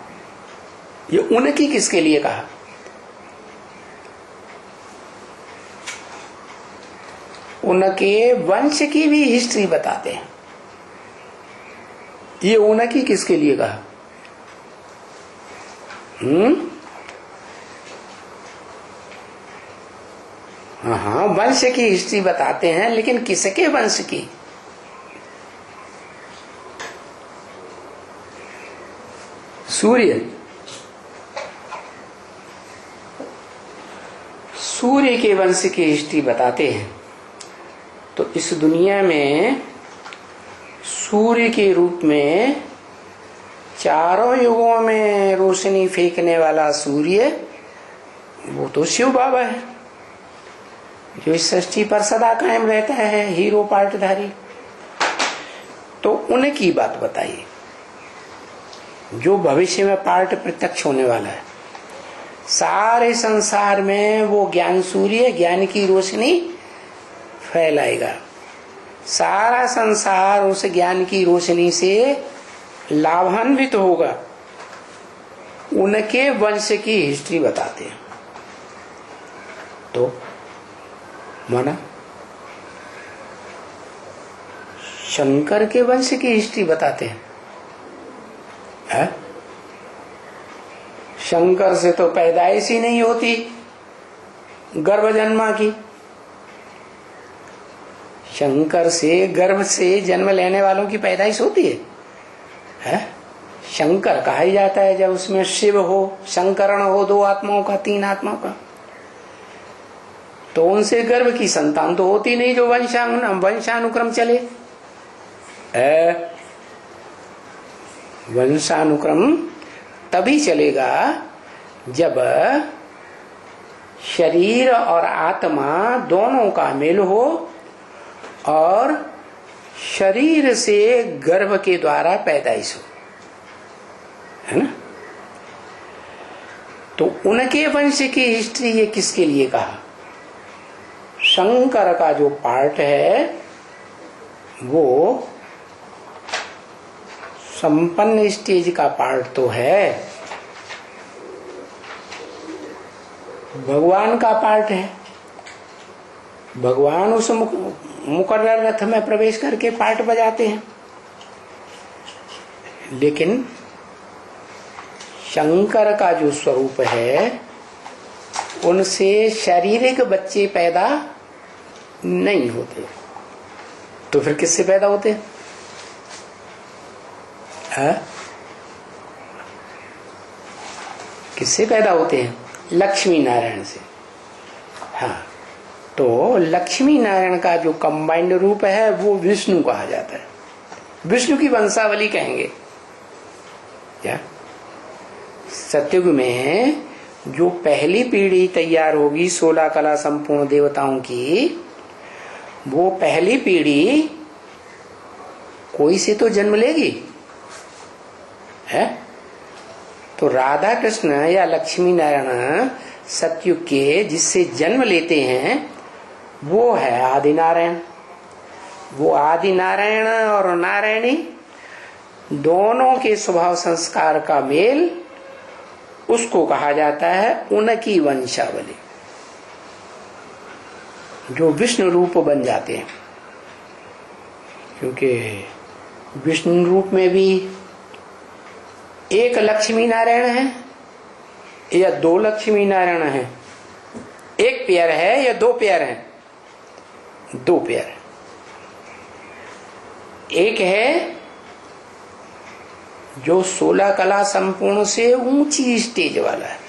ये उनकी किसके लिए कहा? उनके वंश की भी हिस्ट्री बताते हैं। ये उनकी किसके लिए कहा? हाँ, वंश की हिस्ट्री बताते हैं, लेकिन किसके वंश की? सूर्य के वंश की हिस्ट्री बताते हैं। तो इस दुनिया में सूर्य के रूप में चारों युगों में रोशनी फेंकने वाला सूर्य, वो तो शिव बाबा है, जो इस सृष्टि पर सदा कायम रहता है, हीरो पार्टधारी। तो उनकी बात बताइए, जो भविष्य में पार्ट प्रत्यक्ष होने वाला है। सारे संसार में वो ज्ञान सूर्य ज्ञान की रोशनी फैलाएगा। सारा संसार उस ज्ञान की रोशनी से लाभान्वित होगा। उनके वंश की हिस्ट्री बताते हैं। तो माना शंकर के वंश की हिस्ट्री बताते हैं, है? शंकर से तो पैदाइश ही नहीं होती गर्भ जन्मा की। शंकर से गर्भ से जन्म लेने वालों की पैदाइश होती है? शंकर कहा ही जाता है जब उसमें शिव हो, शंकरण हो, दो आत्माओं का, तीन आत्माओं का। तो उनसे गर्भ की संतान तो होती नहीं जो वंशानुक्रम चले। वंशानुक्रम तभी चलेगा जब शरीर और आत्मा दोनों का मेल हो और शरीर से गर्भ के द्वारा पैदाइश हो, है ना। तो उनके वंश की हिस्ट्री ये किसके लिए कहा? शंकर का जो पार्ट है वो संपन्न स्टेज का पार्ट तो है, भगवान का पार्ट है। भगवान उस मुकर्रर रथ में प्रवेश करके पार्ट बजाते हैं, लेकिन शंकर का जो स्वरूप है उनसे शारीरिक बच्चे पैदा नहीं होते। तो फिर किससे पैदा होते हैं? किससे पैदा होते हैं? लक्ष्मी नारायण से। हाँ, तो लक्ष्मी नारायण का जो कंबाइंड रूप है वो विष्णु कहा जाता है। विष्णु की वंशावली कहेंगे क्या? सतयुग में जो पहली पीढ़ी तैयार होगी 16 कला संपूर्ण देवताओं की, वो पहली पीढ़ी कोई से तो जन्म लेगी, है? तो राधा कृष्ण या लक्ष्मी नारायण सतयुग के जिससे जन्म लेते हैं वो है आदि नारायण। वो आदि नारायण और नारायणी दोनों के स्वभाव संस्कार का मेल, उसको कहा जाता है उनकी वंशावली, जो विष्णु रूप बन जाते हैं। क्योंकि विष्णु रूप में भी एक लक्ष्मी नारायण है या दो लक्ष्मी नारायण है, एक पेयर है या दो पेयर है? दो पेयर। एक है जो 16 कला संपूर्ण से ऊंची स्टेज वाला है,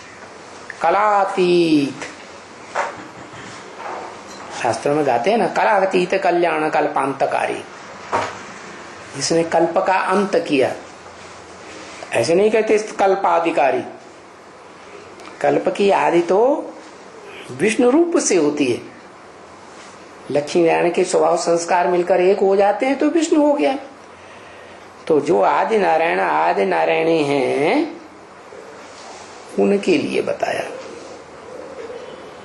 कलातीत। शास्त्रों में गाते हैं ना, कलातीत कल्याण कल्पांतकारी, जिसने कल्प का अंत किया। ऐसे नहीं कहते कल्पाधिकारी। कल्प की आदि तो विष्णु रूप से होती है। लक्ष्मी नारायण के स्वभाव संस्कार मिलकर एक हो जाते हैं तो विष्णु हो गया। तो जो आदि नारायणी हैं उनके लिए बताया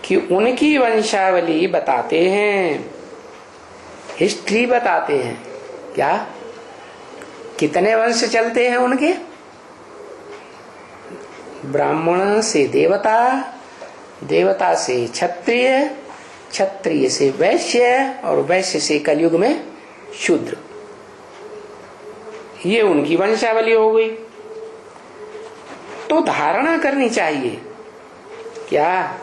कि उनकी वंशावली बताते हैं, हिस्ट्री बताते हैं। क्या कितने वंश चलते हैं उनके? ब्राह्मण से देवता, देवता से क्षत्रिय, क्षत्रिय से वैश्य और वैश्य से कलयुग में शूद्र। ये उनकी वंशावली हो गई। तो धारणा करनी चाहिए क्या?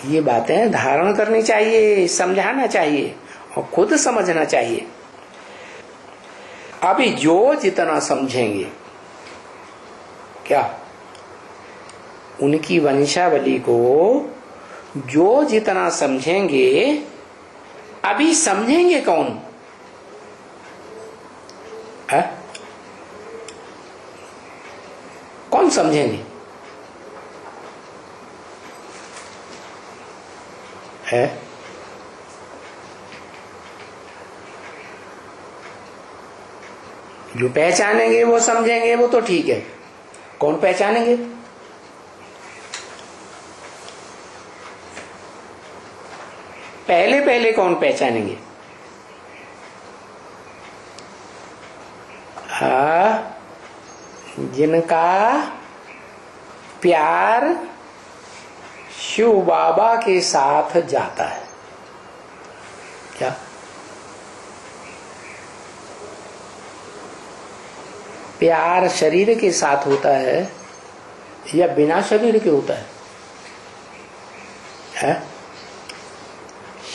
ये बातें धारण करनी चाहिए, समझाना चाहिए और खुद समझना चाहिए। अभी जो जितना समझेंगे, क्या उनकी वंशावली को जो जितना समझेंगे, अभी समझेंगे कौन? है? कौन समझेंगे? है? जो पहचानेंगे वो समझेंगे, वो तो ठीक है। कौन पहचानेंगे? पहले पहले कौन पहचानेंगे? जिनका प्यार शिव बाबा के साथ जाता है। क्या प्यार शरीर के साथ होता है या बिना शरीर के होता है?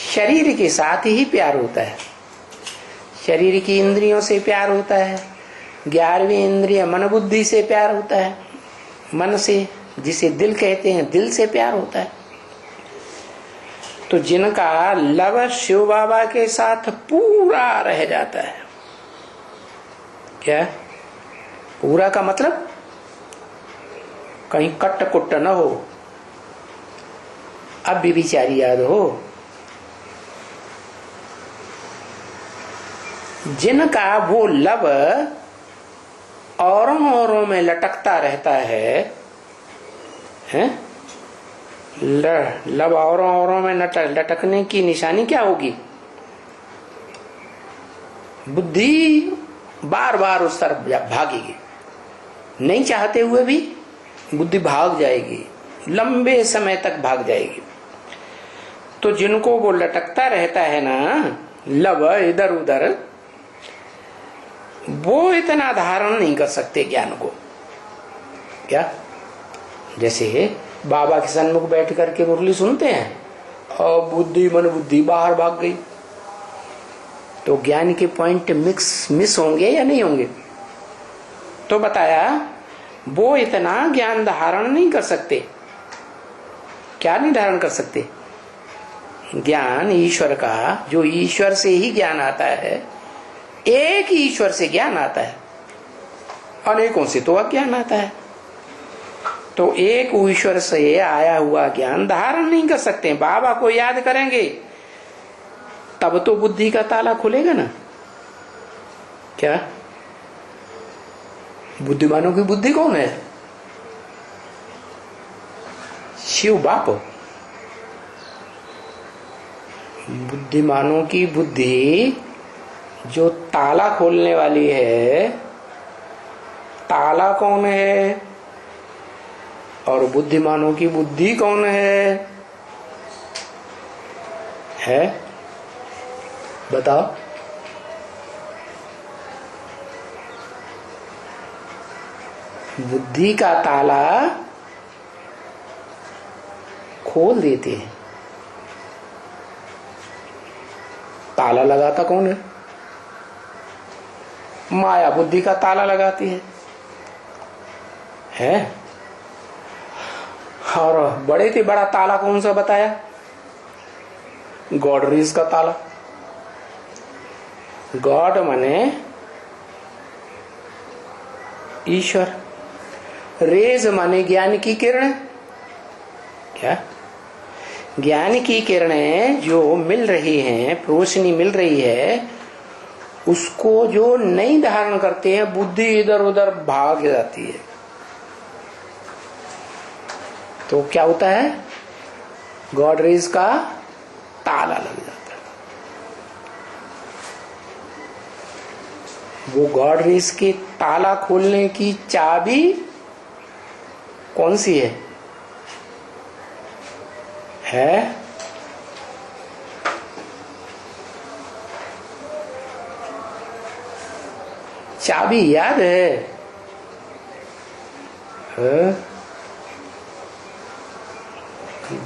शरीर के साथ ही प्यार होता है। शरीर की इंद्रियों से प्यार होता है। 11वीं इंद्रिय मन बुद्धि से प्यार होता है। मन से, जिसे दिल कहते हैं, दिल से प्यार होता है। तो जिनका लव शिव बाबा के साथ पूरा रह जाता है, क्या पूरा का मतलब कहीं कट्ट कुट्ट न हो, अब भी विचारी याद हो, जिनका वो लव औरों औरों में लटकता रहता है, हैं? लव औरों औरों में लटकने की निशानी क्या होगी? बुद्धि बार बार उस तरफ भागेगी, नहीं चाहते हुए भी बुद्धि भाग जाएगी, लंबे समय तक भाग जाएगी। तो जिनको वो लटकता रहता है ना लव इधर उधर, वो इतना धारण नहीं कर सकते ज्ञान को। क्या? जैसे बाबा के सन्मुख बैठ करके मुरली सुनते हैं और बुद्धि मन बुद्धि बाहर भाग गई, तो ज्ञान के पॉइंट मिस होंगे या नहीं होंगे? तो बताया वो इतना ज्ञान धारण नहीं कर सकते। क्या नहीं धारण कर सकते? ज्ञान ईश्वर का, जो ईश्वर से ही ज्ञान आता है, एक ही ईश्वर से ज्ञान आता है, अनेकों से तो अज्ञान आता है। तो एक ईश्वर से आया हुआ ज्ञान धारण नहीं कर सकते। बाबा को याद करेंगे तब तो बुद्धि का ताला खुलेगा ना। क्या? बुद्धिमानों की बुद्धि कौन है? शिव बाप। बुद्धिमानों की बुद्धि जो ताला खोलने वाली है, ताला कौन है और बुद्धिमानों की बुद्धि कौन है? बताओ। बुद्धि का ताला खोल देते हैं। ताला लगाता कौन है? माया बुद्धि का ताला लगाती है? और बड़े से बड़ा ताला कौन सा बताया? गॉड रेज का ताला। गॉड माने ईश्वर, रेज माने ज्ञान की किरण। क्या? ज्ञान की किरणें जो मिल रही हैं, रोशनी मिल रही है, उसको जो नहीं धारण करते हैं, बुद्धि इधर उधर भाग जाती है। तो क्या होता है? गॉड रेज का ताला लग जाता है। वो गॉड रेज के ताला खोलने की चाबी कौन सी है? चाबी याद है?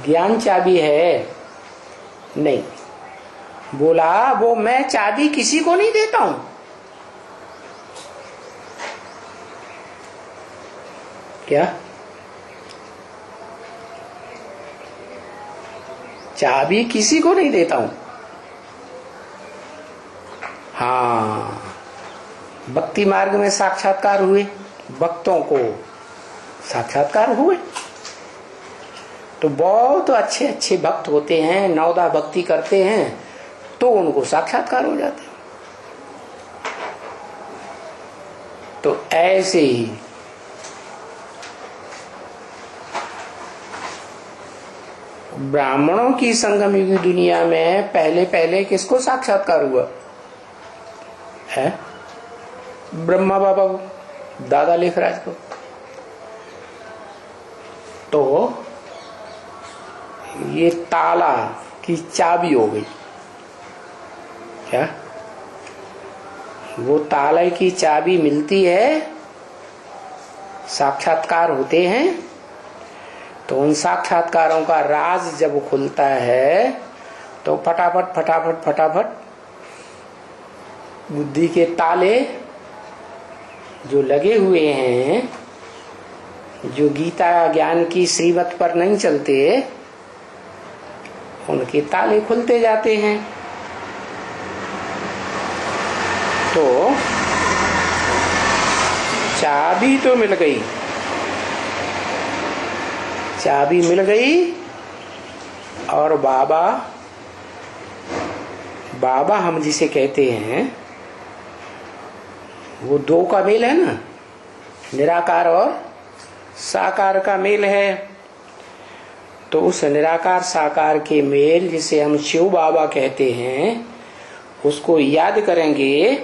ज्ञान चाबी है? नहीं। बोला वो मैं चाबी किसी को नहीं देता हूं। क्या? चाबी किसी को नहीं देता हूं। हाँ, भक्ति मार्ग में साक्षात्कार हुए, भक्तों को साक्षात्कार हुए, तो बहुत अच्छे अच्छे भक्त होते हैं, नवदा भक्ति करते हैं, तो उनको साक्षात्कार हो जाते हैं। तो ऐसे ही ब्राह्मणों की संगम युगी दुनिया में पहले पहले किसको साक्षात्कार हुआ है? ब्रह्मा बाबा को, दादा लेखराज को। तो ये ताला की चाबी हो गई। क्या? वो ताले की चाबी मिलती है, साक्षात्कार होते हैं, तो उन साक्षात्कारों का राज जब खुलता है तो फटाफट फटाफट फटाफट बुद्धि के ताले जो लगे हुए हैं, जो गीता ज्ञान की श्रीमत पर नहीं चलते, उनके ताले खुलते जाते हैं। तो चाबी तो मिल गई, चाबी मिल गई, और बाबा, बाबा हम जिसे कहते हैं वो दो का मेल है ना, निराकार और साकार का मेल है। तो उस निराकार साकार के मेल जिसे हम शिव बाबा कहते हैं, उसको याद करेंगे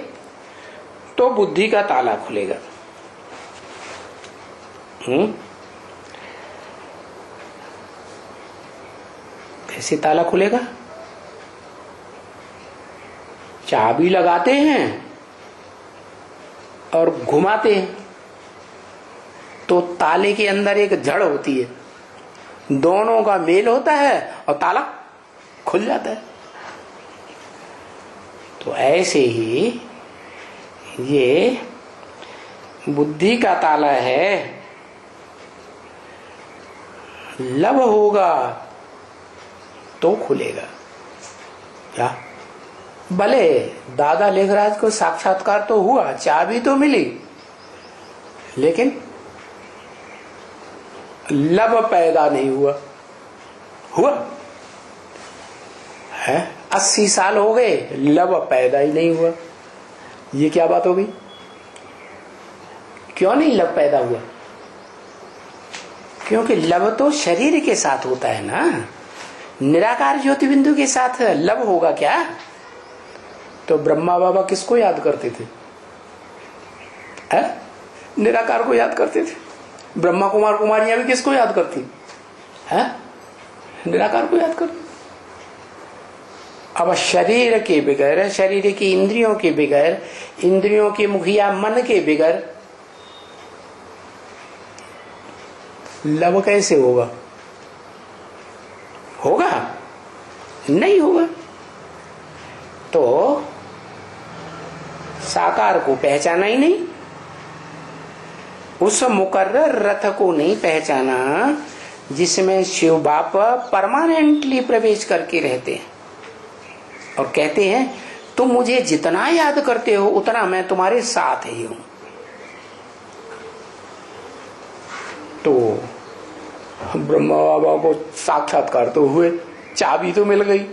तो बुद्धि का ताला खुलेगा। कैसे ताला खुलेगा? चाबी लगाते हैं और घुमाते हैं तो ताले के अंदर एक जड़ होती है, दोनों का मेल होता है और ताला खुल जाता है। तो ऐसे ही ये बुद्धि का ताला है, लब होगा तो खुलेगा। क्या? भले दादा लेखराज को साक्षात्कार तो हुआ, चाबी तो मिली, लेकिन लब पैदा नहीं हुआ। हुआ है 80 साल हो गए, लब पैदा ही नहीं हुआ। ये क्या बात हो गई? क्यों नहीं लब पैदा हुआ? क्योंकि लब तो शरीर के साथ होता है ना, निराकार ज्योति बिंदु के साथ लब होगा क्या? तो ब्रह्मा बाबा किसको याद करते थे? निराकार को याद करते थे। ब्रह्मा कुमार कुमारियां भी किसको याद करती है? निराकार को याद करती। अब शरीर के बगैर, शरीर की इंद्रियों के बगैर, इंद्रियों के मुखिया मन के बगैर लब कैसे होगा? होगा? नहीं होगा। तो साकार को पहचाना ही नहीं, उस मुकर्रर रथ को नहीं पहचाना जिसमें शिव बाप परमानेंटली प्रवेश करके रहते हैं और कहते हैं तुम मुझे जितना याद करते हो उतना मैं तुम्हारे साथ ही हूं। तो ब्रह्मा बाबा को साक्षात्कार तो हुए, चाबी तो मिल गई,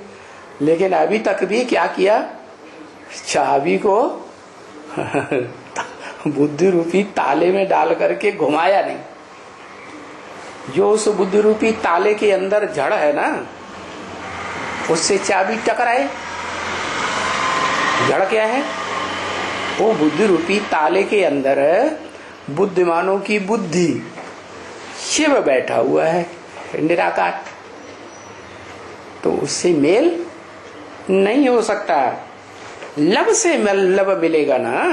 लेकिन अभी तक भी क्या किया? चाबी को बुद्धि रूपी ताले में डाल करके घुमाया नहीं। जो उस बुद्धि रूपी ताले के अंदर जड़ है ना, उससे चाबी टकराए। जड़ क्या है? वो बुद्धि रूपी ताले के अंदर बुद्धिमानों की बुद्धि, शिव बैठा हुआ है, निराकार। तो उससे मेल नहीं हो सकता। लब से लब मिलेगा ना।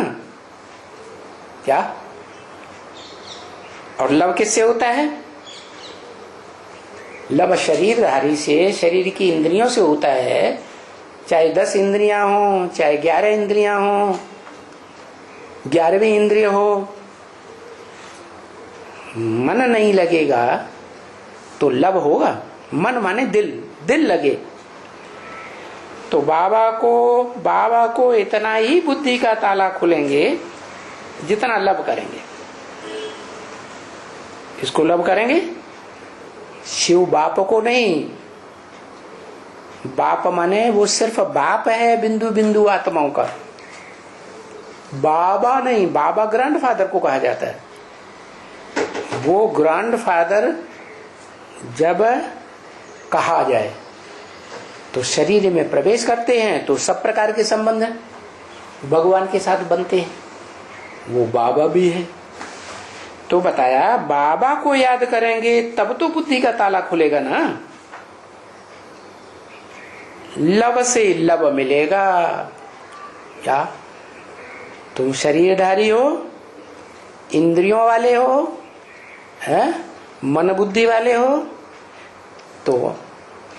क्या? और लब किससे होता है? लब शरीरधारी से, शरीर की इंद्रियों से होता है। चाहे 10 इंद्रियां हो, चाहे 11 इंद्रियां हो, 11वीं इंद्रिय हो, मन नहीं लगेगा तो लब होगा। मन माने दिल, दिल लगे। तो बाबा को इतना ही बुद्धि का ताला खुलेंगे जितना लब करेंगे। इसको लब करेंगे, शिव बाप को नहीं। बाप माने वो सिर्फ बाप है बिंदु बिंदु आत्माओं का, बाबा नहीं। बाबा ग्रैंडफादर को कहा जाता है। वो ग्रैंडफादर जब कहा जाए तो शरीर में प्रवेश करते हैं तो सब प्रकार के संबंध भगवान के साथ बनते हैं। वो बाबा भी है। तो बताया बाबा को याद करेंगे तब तो बुद्धि का ताला खुलेगा ना। लब से लब मिलेगा। क्या तुम शरीरधारी हो, इंद्रियों वाले हो, है मन बुद्धि वाले हो, तो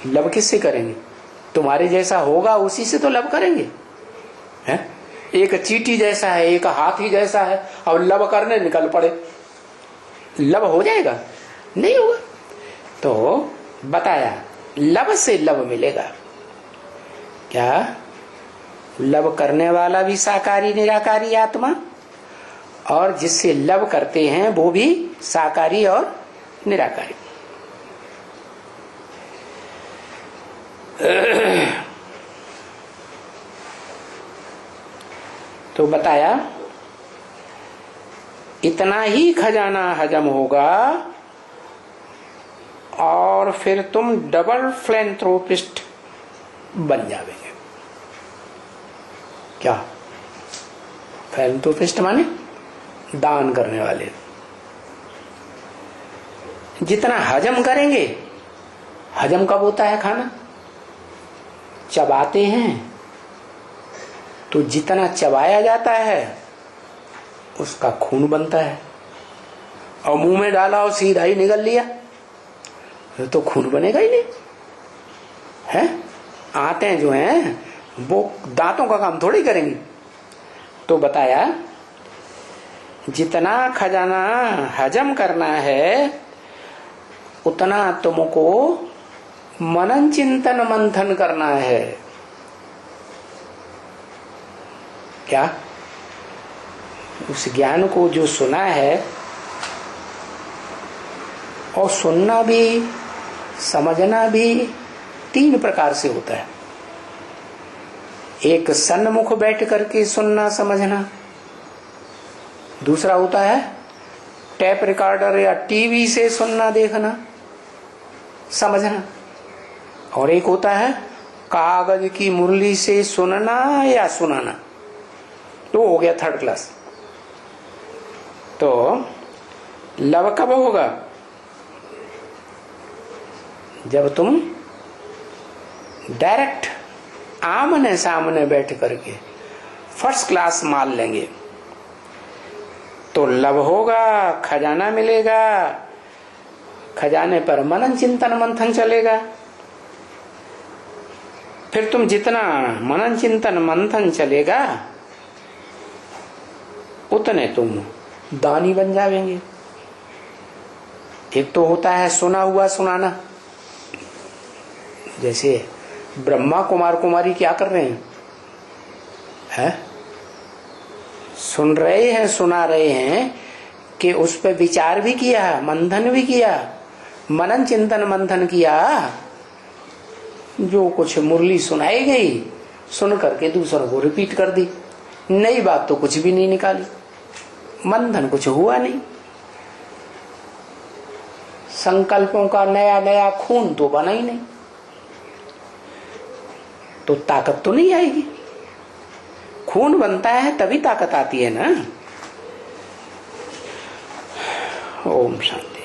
लब किससे करेंगे? तुम्हारे जैसा होगा उसी से तो लब करेंगे। है एक चींटी जैसा है, एक हाथी जैसा है, अब लब करने निकल पड़े, लब हो जाएगा? नहीं होगा। तो बताया लब से लब मिलेगा। क्या? लब करने वाला भी साकारी निराकारी आत्मा, और जिससे लब करते हैं वो भी साकारी और निराकारी। तो बताया इतना ही खजाना हजम होगा और फिर तुम डबल फिलैंथ्रोपिस्ट बन जाओगे। क्या? फिलैंथ्रोपिस्ट माने दान करने वाले। जितना हजम करेंगे, हजम कब होता है खाना? चबाते हैं, तो जितना चबाया जाता है उसका खून बनता है, और मुंह में डाला और सीधा ही निगल लिया तो खून बनेगा ही नहीं है। आंतें जो हैं वो दांतों का काम थोड़ी करेंगी। तो बताया जितना खजाना हजम करना है उतना तुमको मनन चिंतन मंथन करना है। क्या? उस ज्ञान को जो सुना है, और सुनना भी समझना भी 3 प्रकार से होता है। एक सन्मुख बैठ करके सुनना समझना, दूसरा होता है टेप रिकॉर्डर या टीवी से सुनना देखना समझना, और एक होता है कागज की मुरली से सुनना या सुनाना। तो हो गया 3rd क्लास। तो लब कब होगा? जब तुम डायरेक्ट आमने सामने बैठ करके 1st क्लास माल लेंगे तो लब होगा, खजाना मिलेगा, खजाने पर मनन चिंतन मंथन चलेगा। फिर तुम जितना मनन चिंतन मंथन चलेगा उतने तुम दानी बन जाएंगे। एक तो होता है सुना हुआ सुनाना, जैसे ब्रह्मा कुमार कुमारी क्या कर रहे हैं? सुन रहे हैं, सुना रहे हैं कि उस पर विचार भी किया, मंथन भी किया, मनन चिंतन मंथन किया। जो कुछ मुरली सुनाई गई सुन करके दूसरों को रिपीट कर दी, नई बात तो कुछ भी नहीं निकाली, मंथन कुछ हुआ नहीं। संकल्पों का नया नया खून तो बना ही नहीं, तो ताकत तो नहीं आएगी। खून बनता है तभी ताकत आती है ना। ओम शांति।